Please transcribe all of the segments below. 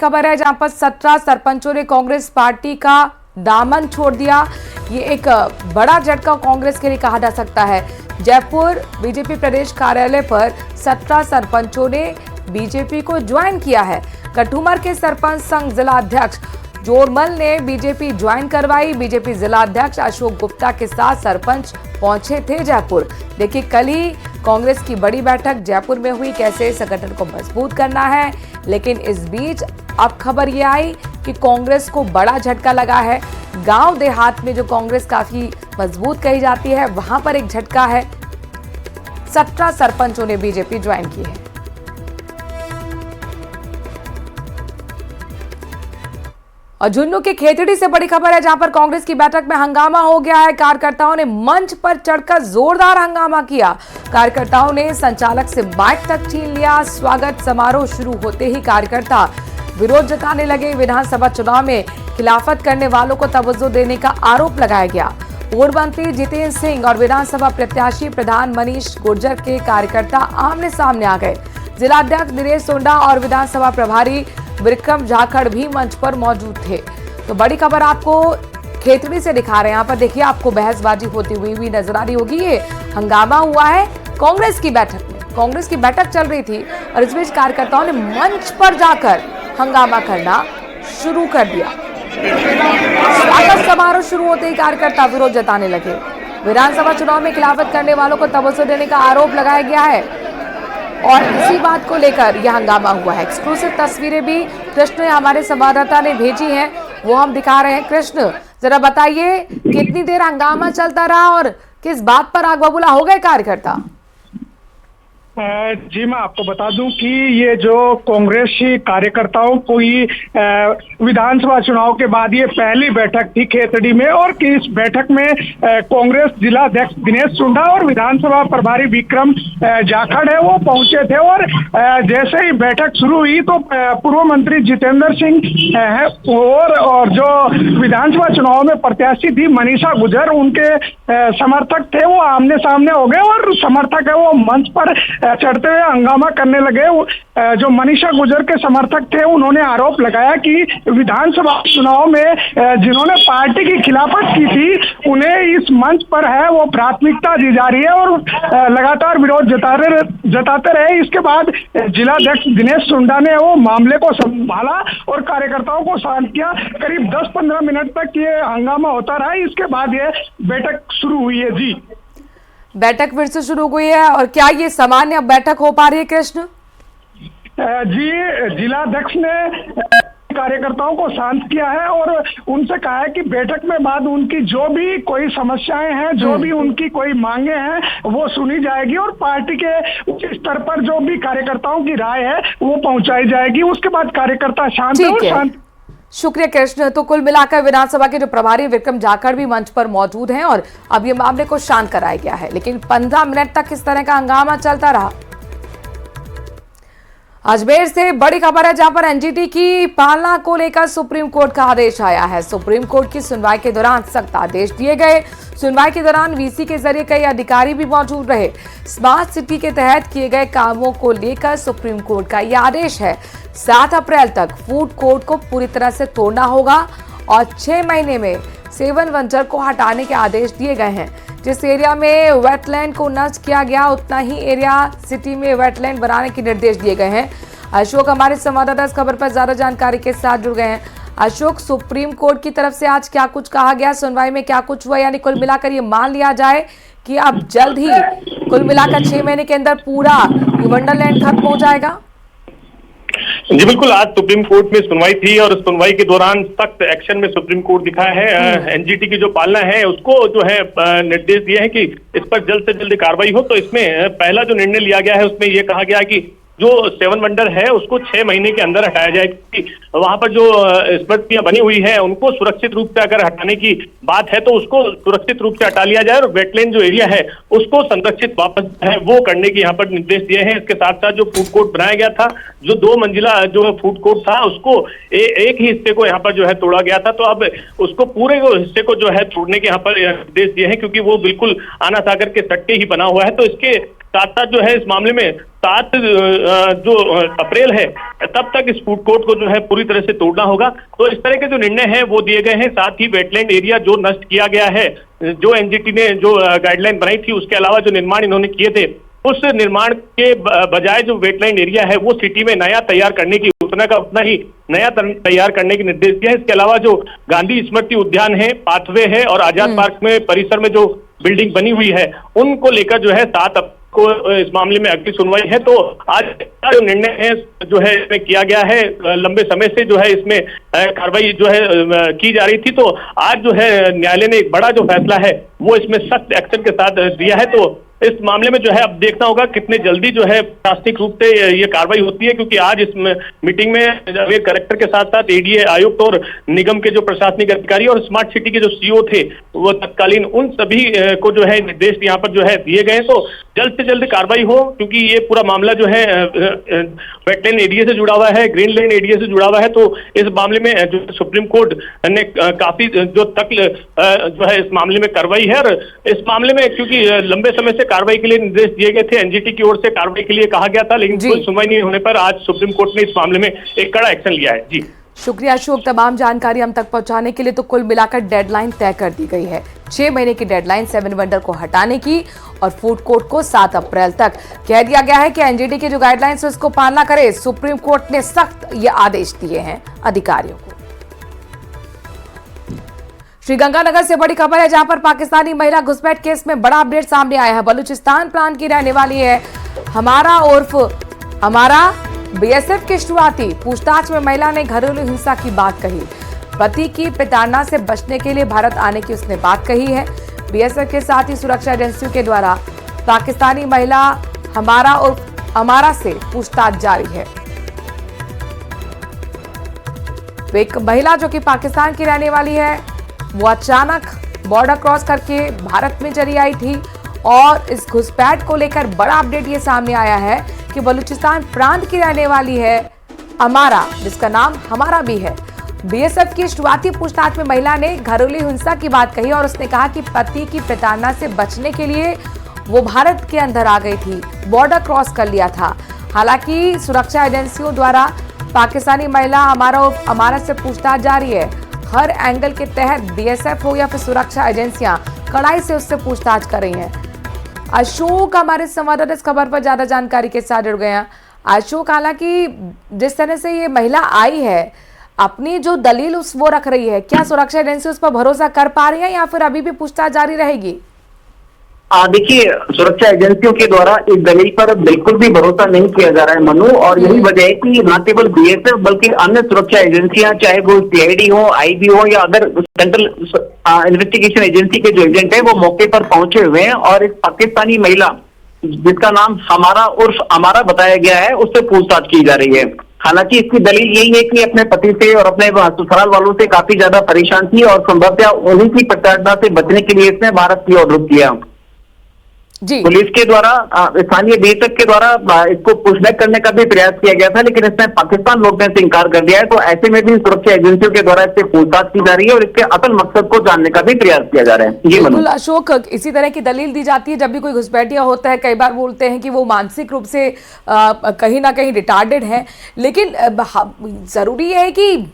खबर है जहां पर 17 सरपंचों ने कांग्रेस पार्टी का दामन छोड़ दिया। ये एक बड़ा झटका कांग्रेस के लिए कहा जा सकता है। जयपुर बीजेपी प्रदेश कार्यालय पर 17 सरपंचों ने बीजेपी को ज्वाइन किया है। कठुमर के सरपंच संघ जिला अध्यक्ष जोरमल ने बीजेपी ज्वाइन करवाई। बीजेपी जिला अध्यक्ष अशोक गुप्ता के साथ सरपंच पहुंचे थे जयपुर। देखिए, कल ही कांग्रेस की बड़ी बैठक जयपुर में हुई, कैसे संगठन को मजबूत करना है। लेकिन इस बीच अब खबर ये आई कि कांग्रेस को बड़ा झटका लगा है। गांव देहात में जो कांग्रेस काफी मजबूत कही जाती है, वहां पर एक झटका है। 17 सरपंचों ने बीजेपी ज्वाइन की है। और झुंझुनू की खेतड़ी से बड़ी खबर है जहां पर कांग्रेस की बैठक में हंगामा हो गया है। कार्यकर्ताओं ने मंच पर चढ़कर जोरदार हंगामा किया। कार्यकर्ताओं ने संचालक से माइक तक छीन लिया। स्वागत समारोह शुरू होते ही कार्यकर्ता विरोध जताने लगे। विधानसभा चुनाव में खिलाफत करने वालों को तवज्जो देने का आरोप लगाया गया। पूर्व मंत्री जितेंद्र सिंह और विधानसभा प्रत्याशी प्रधान मनीष गुर्जर के कार्यकर्ता आमने सामने आ गए। जिलाध्यक्ष दिनेश सुंडा और विधानसभा प्रभारी विक्रम जाखड़ भी मंच पर मौजूद थे। तो बड़ी खबर आपको खेतड़ी से दिखा रहे हैं। यहाँ पर देखिए, आपको बहसबाजी होती हुई नजर आ रही होगी। ये हंगामा हुआ है कांग्रेस की बैठक में। कांग्रेस की बैठक चल रही थी और इस बीच कार्यकर्ताओं ने मंच पर जाकर हंगामा करना शुरू कर दिया। स्वागत समारोह शुरू होते ही कार्यकर्ता विरोध जताने लगे। विधानसभा चुनाव में खिलाफत करने वालों को तवज्जो देने का आरोप लगाया गया है और इसी बात को लेकर यह हंगामा हुआ है। एक्सक्लूसिव तस्वीरें भी कृष्ण हमारे संवाददाता ने भेजी हैं, वो हम दिखा रहे हैं। कृष्ण, जरा बताइए कितनी देर हंगामा चलता रहा और किस बात पर आग बबूला हो गए कार्यकर्ता? जी, मैं आपको बता दूं कि ये जो कांग्रेसी कार्यकर्ताओं को ही विधानसभा चुनाव के बाद ये पहली बैठक थी खेतड़ी में, और कि इस बैठक में कांग्रेस जिला अध्यक्ष दिनेश सुंडा और विधानसभा प्रभारी विक्रम जाखड़ है वो पहुंचे थे। और जैसे ही बैठक शुरू हुई तो पूर्व मंत्री जितेंद्र सिंह है और जो विधानसभा चुनाव में प्रत्याशी थी मनीषा गुर्जर, उनके समर्थक थे वो आमने सामने हो गए और समर्थक है वो मंच पर चढ़ते हुए हंगामा करने लगे। जो मनीषा गुर्जर के समर्थक थे उन्होंने आरोप लगाया कि विधानसभा चुनाव में जिन्होंने पार्टी की खिलाफत की थी उन्हें इस मंच पर है वो प्राथमिकता दी जा रही है, और लगातार विरोध जताते रहे। इसके बाद जिलाध्यक्ष दिनेश सुंडा ने वो मामले को संभाला और कार्यकर्ताओं को शांत किया। करीब 10-15 मिनट तक ये हंगामा होता रहा। इसके बाद ये बैठक शुरू हुई है। जी, बैठक फिर से शुरू हुई है और क्या ये सामान्य बैठक हो पा रही है कृष्ण? जी, जिलाध्यक्ष ने कार्यकर्ताओं को शांत किया है और उनसे कहा है कि बैठक में बाद उनकी जो भी कोई समस्याएं हैं, जो भी उनकी कोई मांगे हैं, वो सुनी जाएगी और पार्टी के उच्च स्तर पर जो भी कार्यकर्ताओं की राय है वो पहुंचाई जाएगी। उसके बाद कार्यकर्ता शांत है और शांत। शुक्रिया कृष्ण। तो कुल मिलाकर विधानसभा के जो प्रभारी विक्रम जाखड़ भी मंच पर मौजूद हैं और अब ये मामले को शांत कराया गया है। लेकिन 15 मिनट तक इस तरह का हंगामा चलता रहा। अजमेर से बड़ी खबर है जहां पर एनजीटी की पालना को लेकर सुप्रीम कोर्ट का आदेश आया है। सुप्रीम कोर्ट की सुनवाई के दौरान सख्त आदेश दिए गए। सुनवाई के दौरान वीसी के जरिए कई अधिकारी भी मौजूद रहे। स्मार्ट सिटी के तहत किए गए कामों को लेकर सुप्रीम कोर्ट का यह आदेश है। 7 अप्रैल तक फूड कोर्ट को पूरी तरह से तोड़ना होगा और 6 महीने में 7 वंचर को हटाने के आदेश दिए गए हैं। जिस एरिया में वेटलैंड को नष्ट किया गया उतना ही एरिया सिटी में वेटलैंड बनाने के निर्देश दिए गए हैं। अशोक हमारे संवाददाता इस खबर पर ज्यादा जानकारी के साथ जुड़ गए हैं। अशोक, सुप्रीम कोर्ट की तरफ से आज क्या कुछ कहा गया, सुनवाई में क्या कुछ हुआ, यानी कुल मिलाकर ये मान लिया जाए कि अब जल्द ही कुल मिलाकर 6 महीने के अंदर पूरा वंडरलैंड खत्म हो जाएगा? जी बिल्कुल, आज सुप्रीम कोर्ट में सुनवाई थी और सुनवाई के दौरान सख्त एक्शन में सुप्रीम कोर्ट दिखाया है। एनजीटी की जो पालना है उसको जो है निर्देश दिए हैं कि इस पर जल्द से जल्द कार्रवाई हो। तो इसमें पहला जो निर्णय लिया गया है उसमें ये कहा गया कि जो 7 वंडर है उसको 6 महीने के अंदर हटाया जाए, क्योंकि वहां पर जो स्मृतियां बनी हुई है उनको सुरक्षित रूप से अगर हटाने की बात है तो उसको सुरक्षित रूप से हटा लिया जाए और वेटलैंड जो एरिया है उसको संरक्षित वापस है वो करने के यहाँ पर निर्देश दिए हैं। इसके साथ साथ जो फूड कोर्ट बनाया गया था, जो 2 मंजिला जो फूड कोर्ट था उसको एक ही हिस्से को यहाँ पर जो है तोड़ा गया था, तो अब उसको पूरे हिस्से को जो है तोड़ने के यहाँ पर निर्देश दिए हैं, क्योंकि वो बिल्कुल आना सागर के सट्टे ही बना हुआ है। तो इसके साथ साथ जो है इस मामले में 7 जो अप्रैल है तब तक इस फूड कोर्ट को जो है पूरी तरह से तोड़ना होगा। तो इस तरह के जो निर्णय हैं वो दिए गए हैं। साथ ही वेटलैंड एरिया जो नष्ट किया गया है, जो एनजीटी ने जो गाइडलाइन बनाई थी, उसके अलावा जो निर्माण इन्होंने किए थे, उस निर्माण के बजाय जो वेटलैंड एरिया है वो सिटी में नया तैयार करने की, उतना का उतना ही नया तैयार करने के निर्देश दिया है। इसके अलावा जो गांधी स्मृति उद्यान है, पाथवे है और आजाद पार्क में परिसर में जो बिल्डिंग बनी हुई है, उनको लेकर जो है 7 अप्रैल को इस मामले में अगली सुनवाई है। तो आज जो निर्णय है जो है इसमें किया गया है, लंबे समय से जो है इसमें कार्रवाई जो है की जा रही थी, तो आज जो है न्यायालय ने एक बड़ा जो फैसला है वो इसमें सख्त एक्शन के साथ दिया है। तो इस मामले में जो है अब देखना होगा कितने जल्दी जो है प्रशासनिक रूप से ये कार्रवाई होती है, क्योंकि आज इस मीटिंग में कलेक्टर के साथ साथ एडीए आयुक्त और निगम के जो प्रशासनिक अधिकारी और स्मार्ट सिटी के जो सीईओ थे वो तत्कालीन, उन सभी को जो है निर्देश यहाँ पर जो है दिए गए। तो जल्द से जल्द कार्रवाई हो, क्योंकि ये पूरा मामला जो है वेटलैंड एरिया से जुड़ा हुआ है, ग्रीनलैंड एरिया से जुड़ा हुआ है। तो इस मामले में जो सुप्रीम कोर्ट ने काफी जो तक जो है इस मामले में कार्रवाई है, और इस मामले में क्योंकि लंबे समय से कार्रवाई के लिए निर्देश दिए गए थे, एनजीटी की ओर से कार्रवाई के लिए कहा गया था, लेकिन कोई सुनवाई नहीं होने पर आज सुप्रीम कोर्ट ने इस मामले में एक कड़ा एक्शन लिया है। जी शुक्रिया अशोक, तमाम जानकारी हम तक पहुंचाने के लिए। तो कुल मिलाकर डेडलाइन तय कर दी गई है, 6 महीने की डेडलाइन 7 वंडर को हटाने की, और फूड कोर्ट को 7 अप्रैल तक कह दिया गया है कि एनजीटी की जो गाइडलाइंस है उसको पालना करे। सुप्रीम कोर्ट ने सख्त ये आदेश दिए हैं अधिकारियों को। श्रीगंगानगर से बड़ी खबर है, जहां पर पाकिस्तानी महिला घुसपैठ केस में बड़ा अपडेट सामने आया है। बलूचिस्तान प्रांत की रहने वाली है हमारा उर्फ हमारा बीएसएफ की शुरुआती पूछताछ में महिला ने घरेलू हिंसा की बात कही। पति की प्रताड़ना से बचने के लिए भारत आने की उसने बात कही है। बीएसएफ के साथ ही सुरक्षा एजेंसियों के द्वारा पाकिस्तानी महिला हमारा उर्फ हमारा से पूछताछ जारी है। एक महिला जो कि पाकिस्तान की रहने वाली है, वो अचानक बॉर्डर क्रॉस करके भारत में चली आई थी, और इस घुसपैठ को लेकर बड़ा अपडेट ये सामने आया है कि बलूचिस्तान प्रांत की रहने वाली है अमारा, जिसका नाम हमारा भी है। बीएसएफ की शुरुआती पूछताछ में महिला ने घरेलू हिंसा की बात कही, और उसने कहा कि पति की प्रताड़ना से बचने के लिए वो भारत के अंदर आ गई थी, बॉर्डर क्रॉस कर लिया था। हालांकि सुरक्षा एजेंसियों द्वारा पाकिस्तानी महिला हमारा से पूछताछ जारी है। हर एंगल के तहत बीएसएफ हो या फिर सुरक्षा एजेंसियां कड़ाई से उससे पूछताछ कर रही हैं। अशोक हमारे संवाददाता इस खबर पर ज्यादा जानकारी के साथ जुड़ गए हैं। अशोक, हालांकि जिस तरह से ये महिला आई है, अपनी जो दलील वो रख रही है, क्या सुरक्षा एजेंसी उस पर भरोसा कर पा रही है या फिर अभी भी पूछताछ जारी रहेगी? देखिए, सुरक्षा एजेंसियों के द्वारा इस दलील पर बिल्कुल भी भरोसा नहीं किया जा रहा है मनु, और यही वजह है कि न केवल बीएसएफ बल्कि अन्य सुरक्षा एजेंसियां, चाहे वो सीआईडी हो, आईबी हो या अदर सेंट्रल इन्वेस्टिगेशन एजेंसी के जो एजेंट है, वो मौके पर पहुंचे हुए हैं, और इस पाकिस्तानी महिला जिसका नाम हमारा उर्फ हमारा बताया गया है, उससे पूछताछ की जा रही है। हालांकि इसकी दलील यही है कि अपने पति से और अपने ससुराल वालों से काफी ज्यादा परेशान थी, और संभवतः उन्हीं की प्रताड़ना से बचने के लिए इसने भारत की ओर रुख किया। पुलिस के द्वारा, स्थानीय बीएसएफ के द्वारा इसको पुशबैक करने का भी प्रयास किया गया था, लेकिन इसने पाकिस्तान रोकने से इंकार कर दिया है। तो ऐसे में भी सुरक्षा एजेंसियों के द्वारा इससे पूछताछ की जा रही है, और इसके असल मकसद को जानने का भी प्रयास किया जा रहा है। जी बिल्कुल अशोक, इसी तरह की दलील दी जाती है जब भी कोई घुसपैठिया होता है। कई बार बोलते हैं कि वो मानसिक रूप से कहीं ना कहीं रिटार्डेड है, लेकिन जरूरी है कि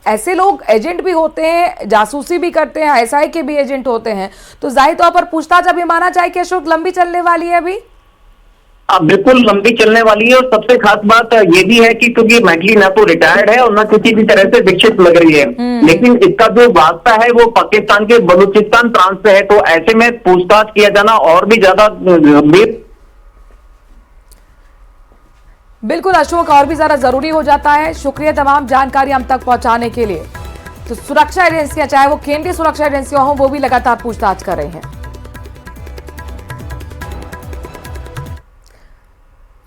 ऐसे लोग एजेंट भी होते हैं, जासूसी भी करते हैं, आईएसआई के भी एजेंट होते हैं, तो जाहिर तौर पर पूछताछ अभी माना जाए कि अशोक लंबी चलने वाली है। अभी बिल्कुल लंबी चलने वाली है, और सबसे खास बात ये भी है कि क्योंकि मैगली ना तो रिटायर्ड है और ना किसी भी तरह से विकसित लग रही है, लेकिन इसका जो वास्ता है वो पाकिस्तान के बलूचिस्तान प्रांत से है। तो ऐसे में पूछताछ किया जाना और भी ज्यादा गंभीर, बिल्कुल अशोक, और भी ज्यादा जरूरी हो जाता है। शुक्रिया तमाम जानकारी हम तक पहुंचाने के लिए। तो सुरक्षा एजेंसियां, चाहे वो केंद्रीय सुरक्षा एजेंसियां हो, वो भी लगातार पूछताछ कर रही हैं।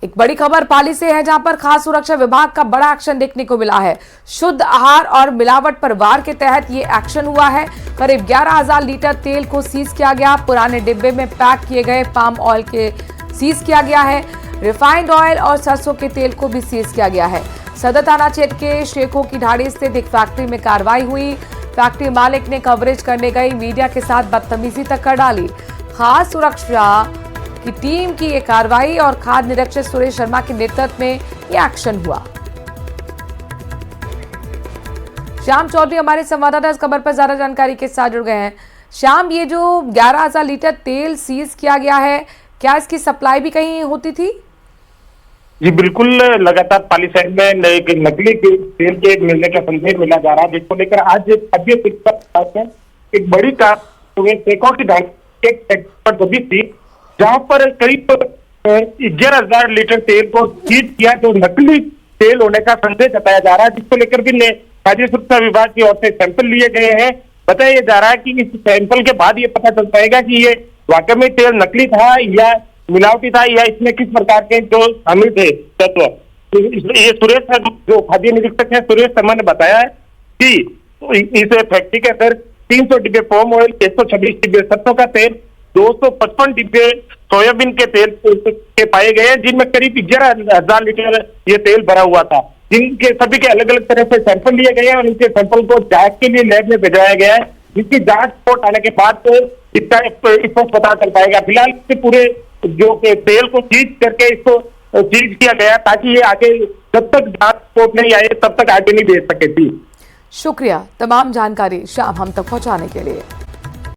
एक बड़ी खबर पाली से है, जहां पर खास सुरक्षा विभाग का बड़ा एक्शन देखने को मिला है। शुद्ध आहार और मिलावट पर वार के तहत ये एक्शन हुआ है। करीब 11,000 लीटर तेल को सीज किया गया। पुराने डिब्बे में पैक किए गए पाम ऑयल के सीज किया गया है। रिफाइंड ऑयल और सरसों के तेल को भी सीज किया गया है। सदर थाना क्षेत्र के शेखों की ढाड़ी स्थित एक फैक्ट्री में कार्रवाई हुई। फैक्ट्री मालिक ने कवरेज करने गई मीडिया के साथ बदतमीजी तक कर डाली। खास सुरक्षा की टीम की ये कार्रवाई और खाद्य निरीक्षक सुरेश शर्मा के नेतृत्व में ये एक्शन हुआ। श्याम चौधरी हमारे संवाददाता इस खबर पर ज्यादा जानकारी के साथ जुड़ गए हैं। श्याम, ये जो 11,000 लीटर तेल सीज किया गया है, क्या इसकी सप्लाई भी कहीं होती थी? जी बिल्कुल, लगातार पाली साइड में एक नकली तेल के मिलने का संदेश मिला जा रहा है, जिसको लेकर आज एक बड़ी कार पर दबी थी, जहां पर करीब 11,000 लीटर तेल को सीज किया, जो नकली तेल होने का संदेश जताया जा रहा है, जिसको लेकर भी खाद्य सुरक्षा विभाग की ओर से सैंपल लिए गए हैं। बताया जा रहा है कि इस सैंपल के बाद ये पता चल पाएगा कि ये वाकई में तेल नकली था या मिलावटी था, या इसमें किस प्रकार के जो शामिल थे तत्व। ये सुरेश, जो खाद्य निरीक्षक है सुरेश शर्मा ने बताया है कि इस फैक्ट्री के अंदर 300 डिब्बे पॉम ऑयल, 126 डिब्बे सरसों का तेल, 255 डिब्बे सोयाबीन के तेल के पाए गए हैं, जिनमें करीब 11,000 लीटर ये तेल भरा हुआ था, जिनके सभी के अलग अलग तरह से सैंपल लिए गए हैं और इनके सैंपल को जांच के लिए लैब में भेजाया गया है, जिसकी जांच रिपोर्ट आने के बाद इसका इसको पता चल पाएगा। फिलहाल इससे पूरे जो तेल को सीज करके इसको सीज किया गया, ताकि ये आगे जब तक जांच रिपोर्ट नहीं आए तब तक आगे नहीं दे सके थी। शुक्रिया तमाम जानकारी शाम हम तक पहुंचाने के लिए।